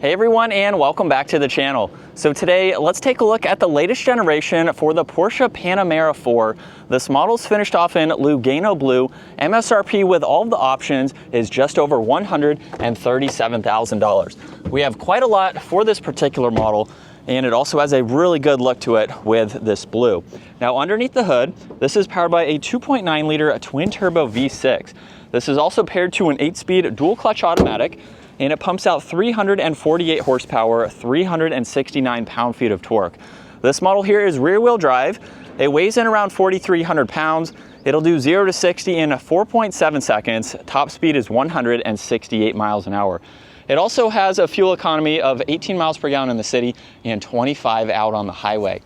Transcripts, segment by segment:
Hey everyone, and welcome back to the channel. So today, let's take a look at the latest generation for the Porsche Panamera 4. This model's finished off in Lugano Blue. MSRP with all of the options is just over $137,000. We have quite a lot for this particular model, and it also has a really good look to it with this blue. Now underneath the hood, this is powered by a 2.9 liter twin turbo V6. This is also paired to an 8-speed dual clutch automatic, and it pumps out 348 horsepower, 369 pound-feet of torque. This model here is rear-wheel drive. It weighs in around 4,300 pounds. It'll do 0 to 60 in 4.7 seconds. Top speed is 168 miles an hour. It also has a fuel economy of 18 miles per gallon in the city and 25 out on the highway.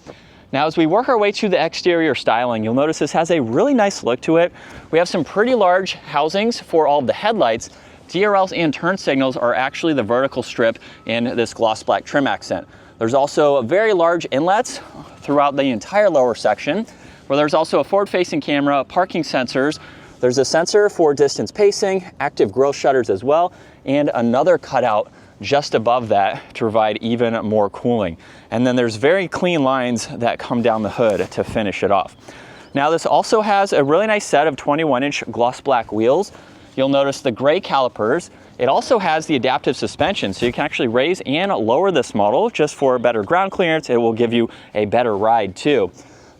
Now, as we work our way to the exterior styling, you'll notice this has a really nice look to it. We have some pretty large housings for all of the headlights. DRLs and turn signals are actually the vertical strip in this gloss black trim accent. There's also very large inlets throughout the entire lower section, where there's also a forward-facing camera, parking sensors. There's a sensor for distance pacing, active grille shutters as well, and another cutout just above that to provide even more cooling. And then there's very clean lines that come down the hood to finish it off. Now this also has a really nice set of 21-inch gloss black wheels. You'll notice the gray calipers. It also has the adaptive suspension, so you can actually raise and lower this model just for better ground clearance. It will give you a better ride too.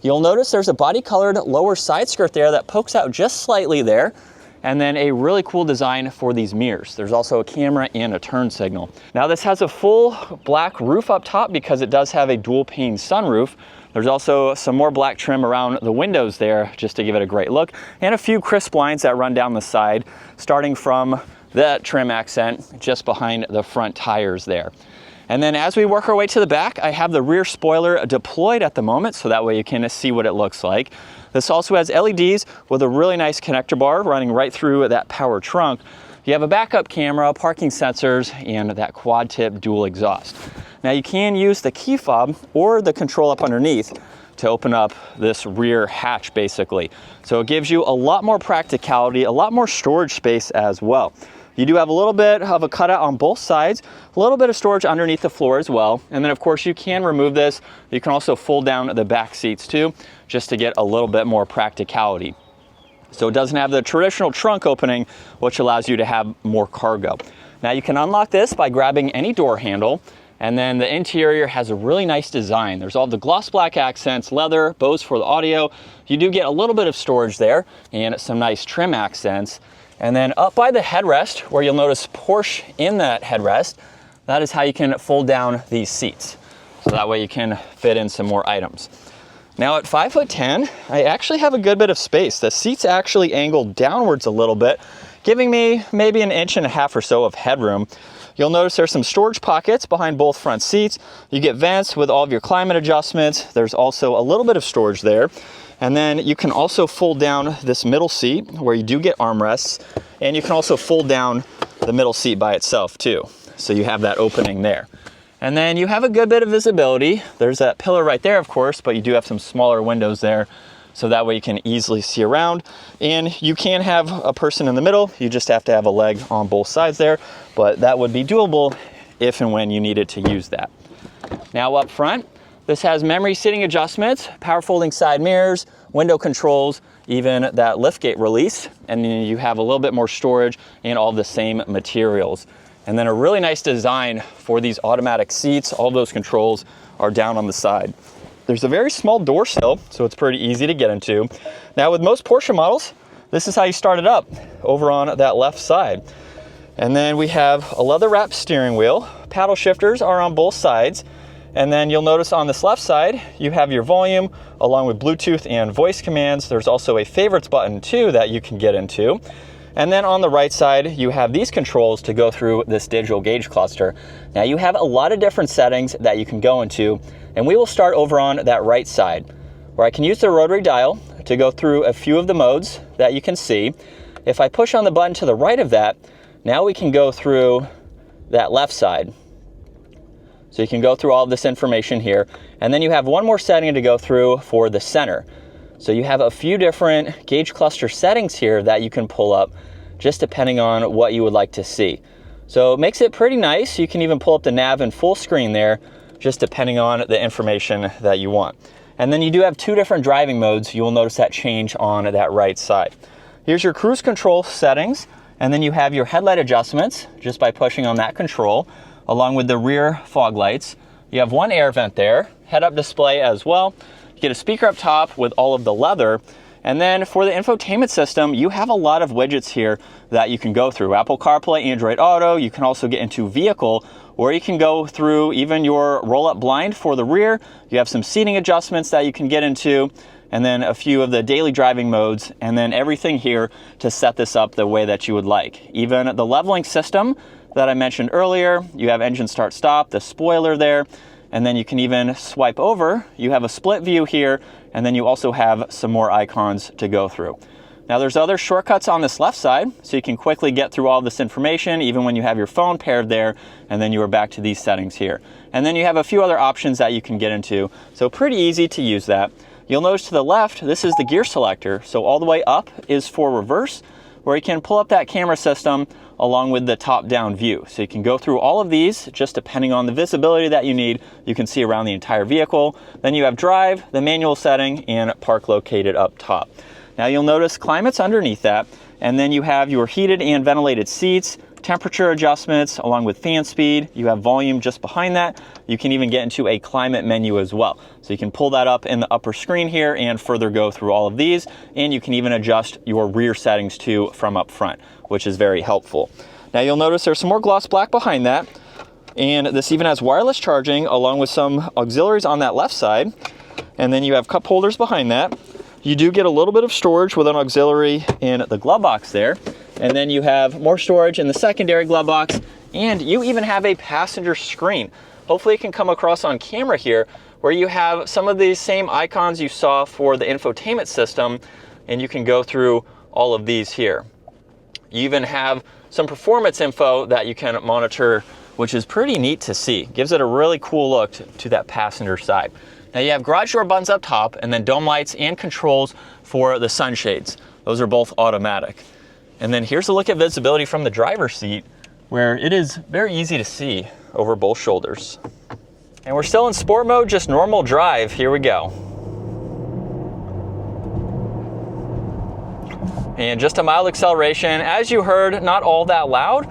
You'll notice there's a body-colored lower side skirt there that pokes out just slightly there, and then a really cool design for these mirrors. There's also a camera and a turn signal. Now this has a full black roof up top because it does have a dual pane sunroof. There's also some more black trim around the windows there just to give it a great look, and a few crisp lines that run down the side, starting from that trim accent just behind the front tires there. And then as we work our way to the back, I have the rear spoiler deployed at the moment, so that way you can see what it looks like. This also has LEDs with a really nice connector bar running right through that power trunk. You have a backup camera, parking sensors, and that quad tip dual exhaust. Now you can use the key fob or the control up underneath to open up this rear hatch basically. So it gives you a lot more practicality, a lot more storage space as well. You do have a little bit of a cutout on both sides, a little bit of storage underneath the floor as well. And then of course you can remove this. You can also fold down the back seats too, just to get a little bit more practicality. So it doesn't have the traditional trunk opening, which allows you to have more cargo. Now you can unlock this by grabbing any door handle, and then the interior has a really nice design. There's all the gloss black accents, leather, Bose for the audio. You do get a little bit of storage there and some nice trim accents. And then up by the headrest, where you'll notice Porsche in that headrest, that is how you can fold down these seats. So that way you can fit in some more items. Now at 5'10", I actually have a good bit of space. The seats actually angle downwards a little bit, giving me maybe 1.5 inches or so of headroom. You'll notice there's some storage pockets behind both front seats. You get vents with all of your climate adjustments. There's also a little bit of storage there. And then you can also fold down this middle seat where you do get armrests, and you can also fold down the middle seat by itself too. So you have that opening there. And then you have a good bit of visibility. There's that pillar right there, of course, but you do have some smaller windows there, so that way you can easily see around. And you can have a person in the middle. You just have to have a leg on both sides there, but that would be doable if and when you needed to use that. Now up front, this has memory seating adjustments, power folding side mirrors, window controls, even that liftgate release, and then you have a little bit more storage and all the same materials. And then a really nice design for these automatic seats. All those controls are down on the side. There's a very small door sill, so it's pretty easy to get into. Now with most Porsche models, this is how you start it up, over on that left side. And then we have a leather wrapped steering wheel. Paddle shifters are on both sides. And then you'll notice on this left side, you have your volume along with Bluetooth and voice commands. There's also a favorites button too that you can get into. And then on the right side, you have these controls to go through this digital gauge cluster. Now you have a lot of different settings that you can go into, and we will start over on that right side, where I can use the rotary dial to go through a few of the modes that you can see. If I push on the button to the right of that, now we can go through that left side. So you can go through all of this information here, and then you have one more setting to go through for the center. So you have a few different gauge cluster settings here that you can pull up just depending on what you would like to see. So it makes it pretty nice. You can even pull up the nav in full screen there, just depending on the information that you want. And then you do have 2 different driving modes. You will notice that change on that right side. Here's your cruise control settings, and then you have your headlight adjustments just by pushing on that control, along with the rear fog lights. You have 1 air vent there, head-up display as well. You get a speaker up top with all of the leather. And then for the infotainment system, you have a lot of widgets here that you can go through. Apple CarPlay, Android Auto. You can also get into vehicle, or you can go through even your roll-up blind for the rear. You have some seating adjustments that you can get into, and then a few of the daily driving modes, and then everything here to set this up the way that you would like. Even the leveling system that I mentioned earlier, you have engine start stop, the spoiler there, and then you can even swipe over. You have a split view here, and then you also have some more icons to go through. Now there's other shortcuts on this left side, so you can quickly get through all this information even when you have your phone paired there, and then you are back to these settings here. And then you have a few other options that you can get into, so pretty easy to use that. You'll notice to the left, this is the gear selector. So all the way up is for reverse, where you can pull up that camera system along with the top-down view. So you can go through all of these, just depending on the visibility that you need. You can see around the entire vehicle. Then you have drive, the manual setting, and park located up top. Now you'll notice climate's underneath that, and then you have your heated and ventilated seats, temperature adjustments, along with fan speed. You have volume just behind that. You can even get into a climate menu as well. So you can pull that up in the upper screen here and further go through all of these. And you can even adjust your rear settings too from up front, which is very helpful. Now you'll notice there's some more gloss black behind that. And this even has wireless charging along with some auxiliaries on that left side. And then you have cup holders behind that. You do get a little bit of storage with an auxiliary in the glove box there. And then you have more storage in the secondary glove box, and you even have a passenger screen. Hopefully it can come across on camera here, where you have some of these same icons you saw for the infotainment system, and you can go through all of these here. You even have some performance info that you can monitor, which is pretty neat to see. Gives it a really cool look to that passenger side. Now you have garage door buttons up top, and then dome lights and controls for the sunshades. Those are both automatic. And then here's a look at visibility from the driver's seat, where it is very easy to see over both shoulders. And we're still in sport mode, just normal drive. Here we go. And just a mild acceleration. As you heard, not all that loud,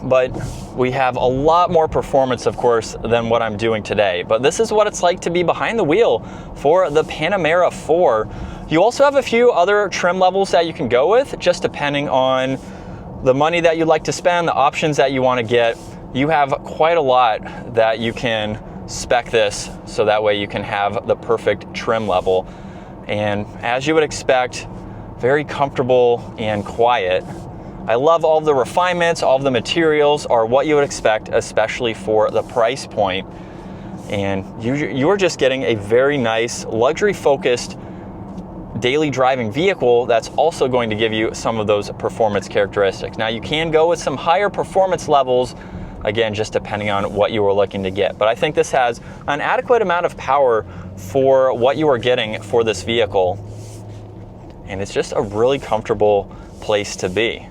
but we have a lot more performance, of course, than what I'm doing today. But this is what it's like to be behind the wheel for the Panamera 4. You also have a few other trim levels that you can go with, just depending on the money that you'd like to spend, the options that you want to get. You have quite a lot that you can spec this, so that way you can have the perfect trim level. And as you would expect, very comfortable and quiet. I love all of the refinements, all of the materials are what you would expect, especially for the price point. And you're just getting a very nice, luxury-focused daily driving vehicle that's also going to give you some of those performance characteristics. Now you can go with some higher performance levels, again, just depending on what you were looking to get. But I think this has an adequate amount of power for what you are getting for this vehicle. And it's just a really comfortable place to be.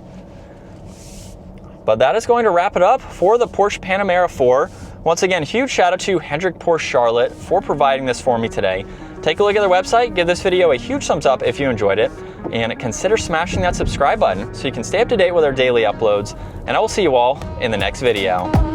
But that is going to wrap it up for the Porsche Panamera 4. Once again, huge shout out to Hendrick Porsche Charlotte for providing this for me today. Take a look at their website, give this video a huge thumbs up if you enjoyed it, and consider smashing that subscribe button so you can stay up to date with our daily uploads. And I will see you all in the next video.